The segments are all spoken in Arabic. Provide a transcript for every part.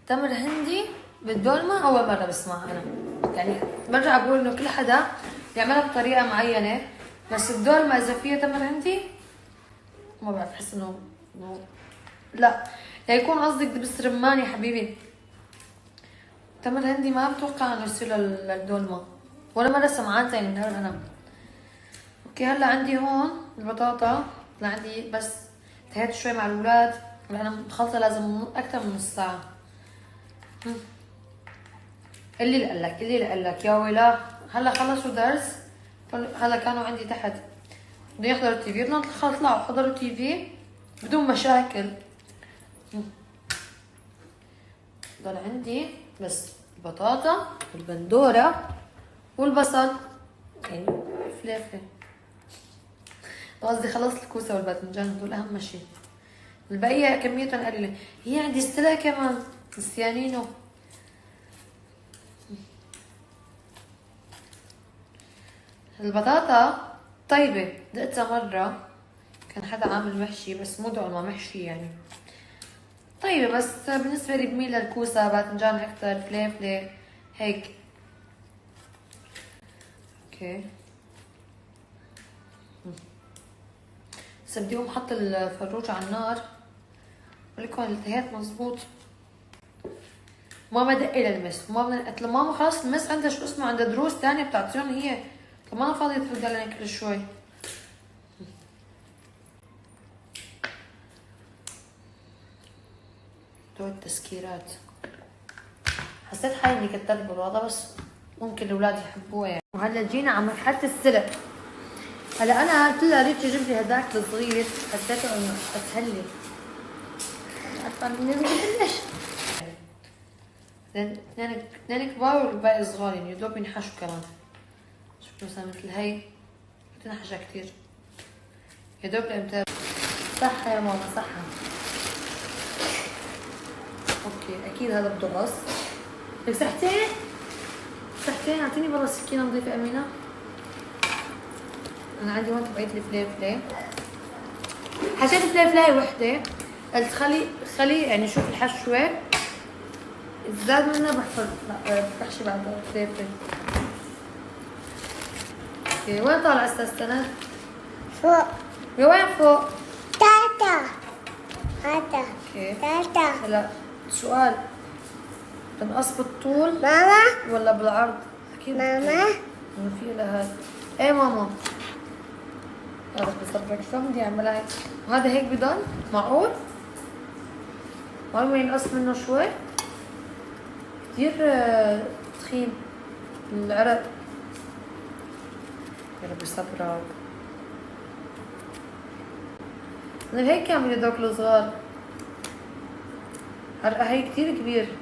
تمر هندي بالدولمة أول مرة بسمعها أنا، يعني برجع بقول إنه كل حدا بيعملها بطريقة معينة، بس الدولمة إذا فيها تمر هندي ما بعرف، بحس إنه لا، يكون قصدك دبس رمان يا حبيبي. تمر هندي ما بتوقع إنه يصير للدولمة، ولا مرة سمعان تاني من أنا. أوكي هلا عندي هون البطاطا، عندي بس انتهيت شوي مع الأولاد لأن مخلصة لازم أكثر من نص ساعة. اللي قال لك يا ويلا هلا خلصوا درس، هلا كانوا عندي تحت بدهم يحضروا التي في، بدنا طلعوا حضروا تي في بدون مشاكل. ضل عندي بس البطاطا والبندورة والبصل، يعني فلافل، قصدي خلصت الكوسة والباذنجان، دول أهم شيء، البقية كميتهم قليلة. هي عندي استلا كمان نسيانينه. البطاطا طيبة، دقتها مرة كان حدا عامل محشي بس مو دعمة محشي يعني طيبة، بس بالنسبة لي بميل للكوسة باذنجان أكتر، فلافلة هيك. اوكي بس بدي اقوم احط الفروج على النار، ولكم التهيت مزبوط. ماما دقي للمس، ماما قلت لماما خلاص المس عندها شو اسمه، عندها دروس تانية بتعطيهم هي، طب ما انا فاضية ترد علينا كل شوي. دول التسكيرات، حسيت حالي اني كترت بالوضع بس ممكن الاولاد يحبوها يعني. وهلا جينا على مرحلة السلق. هلا انا قلت لها ريت جيب لي هداك الصغير، حسيته انه اسهل لي، عارفه اني ليش اثنين كبار والباقي صغار، يعني يدوب ينحشوا كمان. شوفوا مثلا مثل هي بتنحشها كتير يدوب لامتى. صحة يا ماما صحة. اوكي اكيد هذا بده غص. لك صحتين اعطيني والله سكينة نظيفة امينة. انا عندي هون تبعيت الفلافلة، حشيت فلافلاية وحدة، قلت خلي يعني شوف الحشوة زاد منها بحفر، لا بحشي بعد فلافل. اوكي وين طالع استاذ؟ فوق. وين فوق؟ تاتا. هذا. اوكي تاتا. هلا سؤال، تنقص بالطول ماما. ولا بالعرض؟ اكيد ماما. ما في الا هذا. ايه ماما هذا بصبرك شلون بدي اعملها هيك، وهذا هيك بضل معقول؟ ما ينقص منه شوي؟ كتير تخين العرق. يا ربي صبرك. هيك يعمل يدوك الصغار، عرقها هي كتير كبير.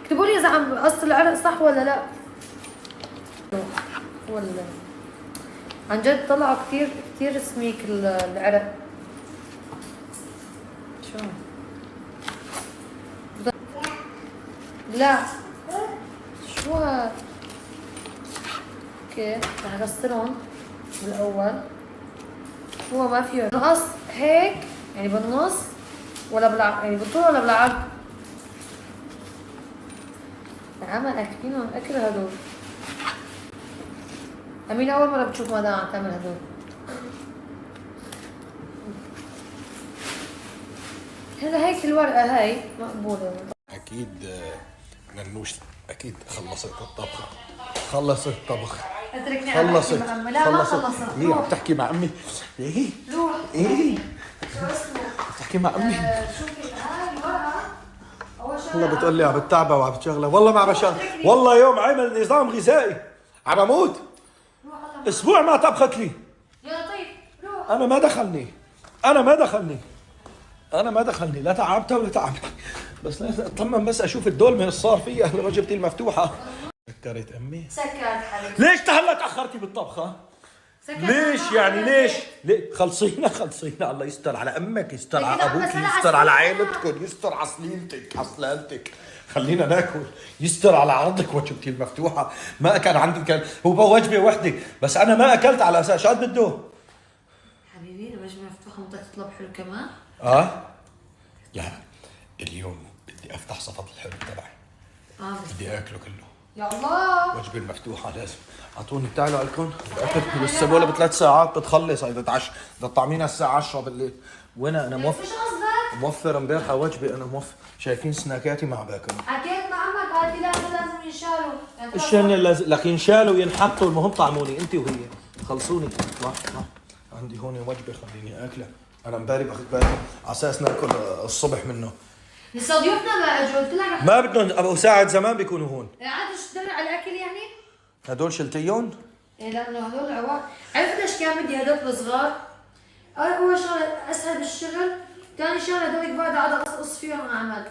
اكتبوا لي اذا عم قص العرق صح ولا لا، ولا عن جد طلعوا كتير سميك العرق. شو لا شو هاد؟ اوكي رح اغسلهم بالاول. هو ما فيه نقص هيك يعني بالنص ولا يعني بالطول ولا بالعرض؟ عمل اكلينهم اكل هدول. أمينة أول مرة بتشوف مدام عم تعمل هدول. هلا هيك الورقة هاي مقبولة. أكيد ننوش أكيد خلصت الطبخ. خلصت الطبخ. اتركني خلصت. لا ما خلصت. ليه عم تحكي مع أمي؟ إيه؟ روح. إيه؟ شو اسمه؟ تحكي مع أمي؟ شوفي هاي الورقة أول شغلة. والله بتقول لي عم بتعبى وعم بتشغلها، والله ما عم بشغل، والله يوم عمل نظام غذائي عم اموت. اسبوع ما طبخت لي. يا لطيف روح. انا ما دخلني لا تعبتها ولا تعبني، بس لازم اطمن بس اشوف الدولمه ايش صار فيها لما جبتي المفتوحه. سكرت امي. سكرت حبيبي. ليش هلا تاخرتي بالطبخه؟ ليش يعني ليش؟ ليه خلصينا الله يستر على امك، يستر على ابوك، يستر على عائلتكم، يستر على سلالتك، خلينا ناكل، يستر على عرضك وجبتي المفتوحه. ما كان عندي هو وجبه وحده بس انا ما اكلت على اساس شو قد بده؟ حبيبي الوجبه مفتوحه، بدك تطلب حلو كمان؟ يا اليوم بدي افتح صفط الحلو تبعي. بدي اكله كله. يا الله وجبه المفتوحه لازم. اعطوني تعالوا لكم الاكل لسه بولا ب3 ساعات بتخلص. هاي بدها تطعمينا الساعه 10 بالليل. وين انا ايش قصدك؟ موفر امبارحه وجبه. انا موفر. شايفين سناكاتي ما باكل. حكيت مع عمك قالت لي لا لازم ينشالوا يعني ايش هن لك ينشالوا وينحطوا. المهم طعموني انت وهي. خلصوني. ما عندي هون وجبه خليني اكلها. انا امبارح باخذ بالي على اساس ناكل الصبح منه. لسه ضيوفنا ما اجوا قلت لك ما بدهم ابو ساعد زمان بيكونوا هون. عاد تدور على الاكل يعني؟ هدول شلتيهم؟ ايه لانه هدول عوار. عرفت ليش كان بدي هدول الصغار؟ اول شغله اسهل بالشغل، ثاني شغله هدول بعد قاعد اقص فيهم اعمل.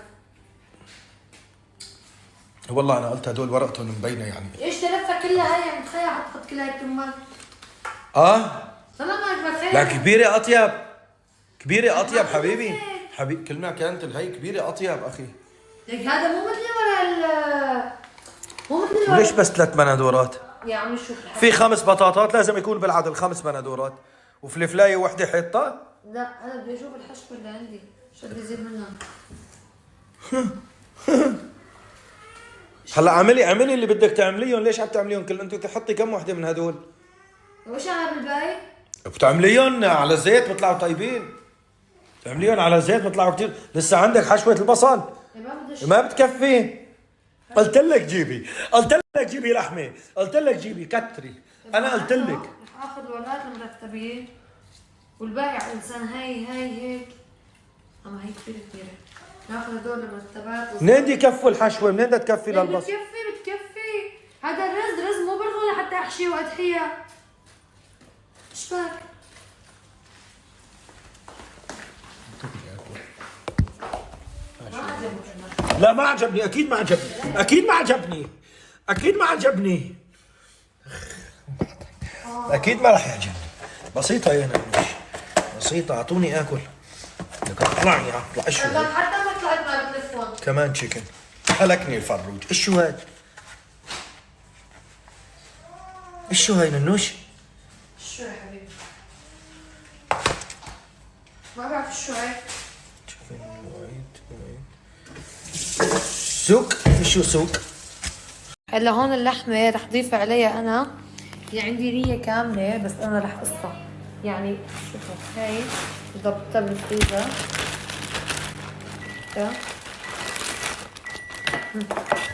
والله انا قلت هدول ورقتهم مبينه يعني. ايش تلفها كلها هي يعني تخيل حتحط كلها هيك كمان. والله ما بتخيل. لا كبيره اطيب. كبيره اطيب حبيبي. كلنا كانت الهي كبيره اطيب اخي. لك هذا مو مثلي ولا مو مثلي ليش بس 3 بندورات؟ يا عمي شوف في 5 بطاطات لازم يكون بالعدد 5 بندورات. وفلفلايه وحده حيطه. لا انا بدي اشوف الحشوه اللي عندي شو بدي ازيد منها. هلا اعملي اللي بدك تعمليهم. ليش عم تعمليهم كل انت تحطي كم وحده من هدول؟ وش اعمل بالباقي؟ بتعمليهم على زيت بيطلعوا طيبين. تعمليهم على زيت بيطلعوا كثير. لسه عندك حشوه البصل؟ ما بتكفي. قلت لك جيبي لحمه. قلت لك جيبي كتري. انا قلت لك رح اخذ الولاد المرتبين والباقي على الانسان. هاي هيك اما هي كثير ناخذ هدول المرتبات. منين بدي يكفوا الحشوه؟ منين بدها تكفي للبصل؟ بتكفي. هذا الرز مو برغل لحتى احشيه واضحيه. ايش بك؟ لا ما عجبني. اكيد ما عجبني. اكيد ما راح يعجبني. بسيطه يا نموش. بسيطه. اعطوني اكل. لك اطلعي اطلع. ايش هو حتى ما طلعت مع التليفون كمان تشيكن. حلكني الفروج. ايش شو هاد؟ ايش شو هاي ننوش؟ شو يا حبيبي؟ ما بعرف شو هاي. سوق. شو سوق؟ هلا هون اللحمة رح ضيف عليها أنا. عندي رية كاملة بس أنا رح قصها. يعني شوفوا هاي ضبطتها بالفريزر.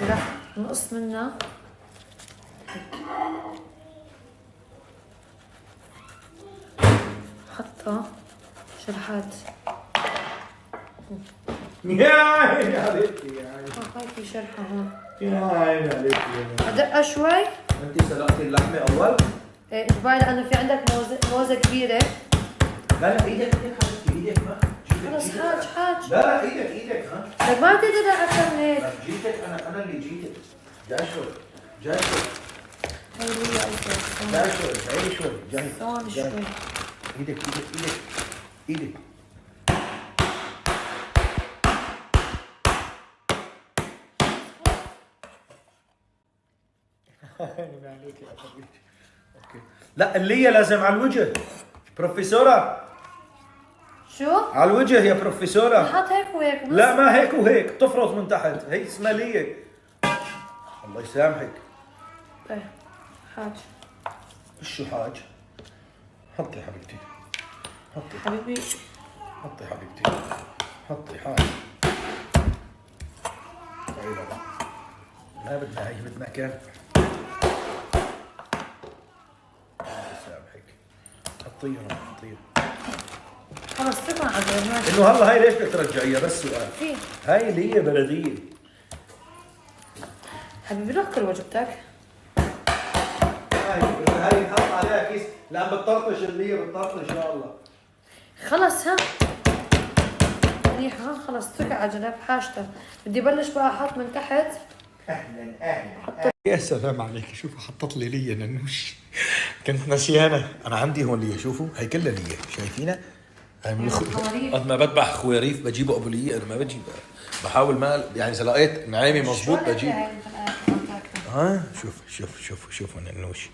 رح نقص منها حطها شرحات. يا عيني عليك يا عيني. هاي في شرحة هون. يا عيني عليك يا أدقها شوي. انت سلقتي اللحمه اول؟ ايه اجباري لأنه في عندك موزة كبيرة. لا ايدك حبيبتي. ايدك ما خلص حاج. لا ايدك ها. لك ما بتقدر أكثر من هيك. جيتك انا اللي جيتك. جاي شوي. هاي هي أوكي. جاي شوي. ثواني شوي. ايدك. لا اللي هي لازم على الوجه. بروفيسورة شو؟ على الوجه يا بروفيسورة. حط هيك وهيك بس. لا ما هيك وهيك. تفرط من تحت. هي اسمها ليه. الله يسامحك. ايه حاج. شو حاج؟ حطي حبيبتي. حبيبي. حطي حاج. ما بدنا هي بدنا كان. يسامحك. حطيهم. خلص تبع عجل ماشي. انه هلا هاي ليش بدك ترجعيها؟ بس سؤال. في هاي اللي هي بلديه. حبيبي روح كل وجبتك. هاي نحط عليها كيس. لا بتطرطش اللي هي بتطرطش ان شاء الله. خلص ها منيح. ها خلص اتركها على جنب حاجتك. بدي بلش بقى احط من تحت. اهلا. يا سلام عليك. شوفوا حطت لي ليه ننوش. كنت نسيانه. انا عندي هون ليه. شوفوا هي كلها ليه. شايفينها؟ هاي من قد ما بذبح خواريف بجيبه ابو ليه. انا ما بجيب. بحاول ما يعني اذا لقيت نعامي مضبوط بجيب. شوفوا ننوش.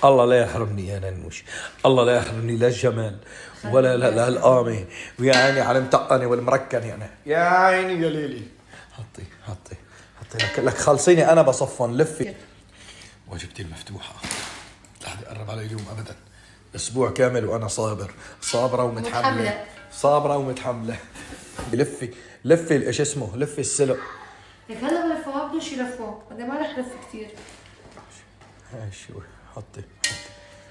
الله لا يحرمني يا ننوش. الله لا يحرمني لا الجمال ولا لا القامه. ويا عيني على المطقنه والمركنه انا. يا عيني يا ليلي. حطي لك خلصيني انا بصفن لفي. وجبتي المفتوحه لا حد يقرب علي اليوم ابدا. اسبوع كامل وانا صابره ومتحمله. لفي ايش اسمه، لفي السلق. هيك هلا بلفه ما بدوش يلفوه، بعدين ما رح لف كثير. هاي شو حطي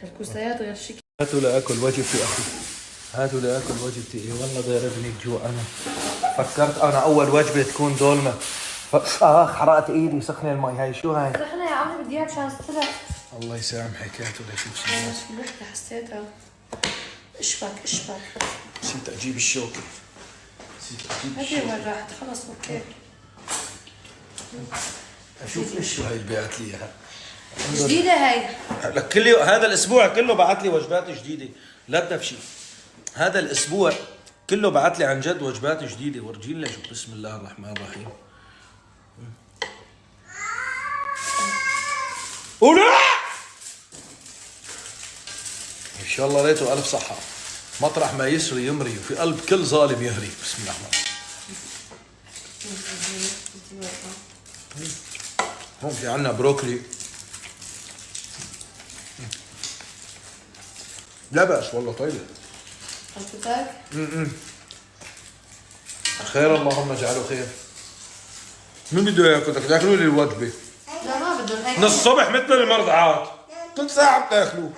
الكوسيات غير شكل. هاتوا لاكل وجبتي اخي، هاتوا لاكل وجبتي. ايه والله ضاربني الجوع. انا فكرت انا اول وجبه تكون دولمه. حرقت ايدي. سخنه المي. هاي شو هاي؟ سخنه يا عمي، بدي اياها مشان السلق. الله يسامحك. هاتوا لشوف شو شو حسيتها. اشبك نسيت اجيب الشوكه. هذه وين راحت؟ خلص اوكي. اشوف ايش هاي اللي بعت لي اياها. جديده هاي. لك كل هذا الاسبوع كله بعت لي وجبات جديده. لا تفشي. هذا الاسبوع كله بعت لي عن جد وجبات جديده. ورجينا شوف. بسم الله الرحمن الرحيم. ولا ان شاء الله ليته الف صحه. مطرح ما يسري يمري وفي قلب كل ظالم يهري. بسم الله الرحمن الرحيم. هون في عنا بروكلي. لا بأس والله طيبة. حطيتك؟ خير اللهم اجعله خير. مين بده ياكل؟ بدك تاكلوا لي الوجبة. لا ما بدهم هيك. من الصبح مثل المرضعات كل ساعة بتاكلوا.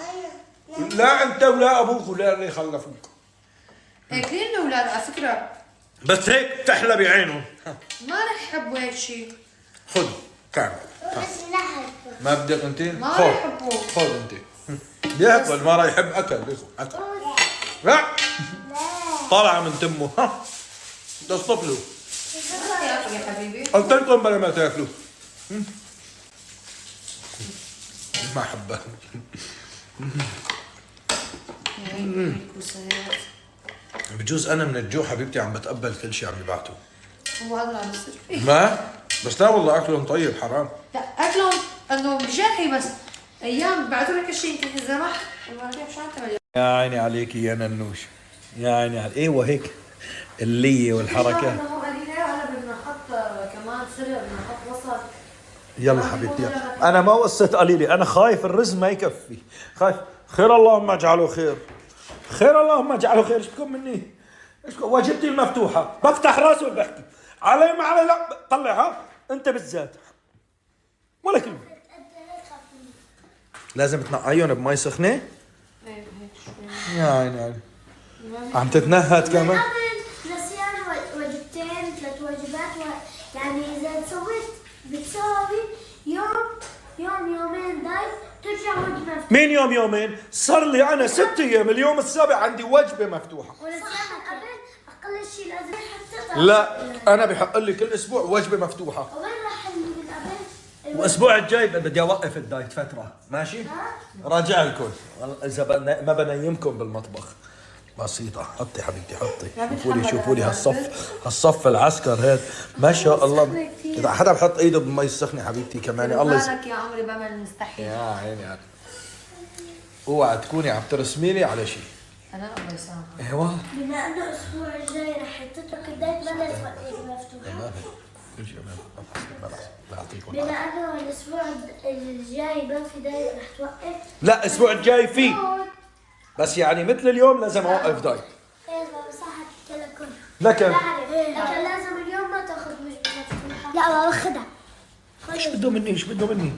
لا انت ولا ابوك ولا اللي خلفوك. هيكلين الاولاد على فكرة. بس هيك بتحلى بعينهم. ما رح يحبوا هيك شيء. خذ تعال. ما بدك انت؟ ما رح يحبوا. خذ انت. بياكل ما راح يحب اكل. اكل. لا طالعة من تمه. ها بدي اصطف له. ما ياكل يا حبيبي. قلت لكم بلا ما تاكلوا. ما حبه. الكوسيات. بجوز انا من الجوع حبيبتي عم بتقبل كل شيء عم يبعتوا. هو هذا اللي عم بيصير فيه. ما بس لا والله اكلهم طيب حرام. لا اكلهم انه بجاحي بس ايام بعثوا لك شيء يمكن الزمح وبعدين مش عارفه. يا عيني عليكي يا ننوش. يا عيني عليك. ايوه هيك اللية والحركة. هلا بدنا نحط كمان سرق، بدنا نحط بصل. يلا حبيبتي انا ما وصيت قليلي. انا خايف الرز ما يكفي. خايف. خير اللهم اجعله خير. خير اللهم اجعله خير. ايش بكم مني؟ ايش بكم؟ وجبتي المفتوحة بفتح راسي وبحكي علي ما علي. لا طلعها انت بالذات ولا كلمة. لازم تنقعيهم بمي سخنة. ايه هيك شوي. يا عيني عم تتنهد كمان. نسيان وجبتين 3 وجبات يعني اذا بتسوي يومين داي ترجع وجبه. مين يومين؟ صار لي انا 6 ايام. اليوم السابع عندي وجبة مفتوحة. ونسيان قبل اقل شيء لازم يحط. لا انا بحق لي كل اسبوع وجبة مفتوحة. وين راح اللي من قبل؟ والاسبوع الجاي بدي اوقف الدايت فتره. ماشي راجع لكم اذا ما بنيمكم بالمطبخ. بسيطه. حطي حبيبتي حطي. شوفوا لي هالصف العسكر هذا ما شاء الله. اذا حدا بحط ايده بالمي السخنه حبيبتي كمان الله مالك يا عمري بعمل مستحيل. يا عيني عليك. اوعى تكوني عم ترسمي لي على شيء. انا الله يسامحك. ايوه بما انه الاسبوع الجاي رح تترك الدايت ما لازم مفتوحه. كل شيء لا يعطيكم بما انه الاسبوع الجاي ما في دايت رح توقف. لا الاسبوع الجاي في بس يعني مثل اليوم لازم اوقف دايت. ايه صح حكيت لكم. لكن لكن لازم اليوم ما تاخذ وجبه مفتوحه. لا باخذها. ايش بده مني؟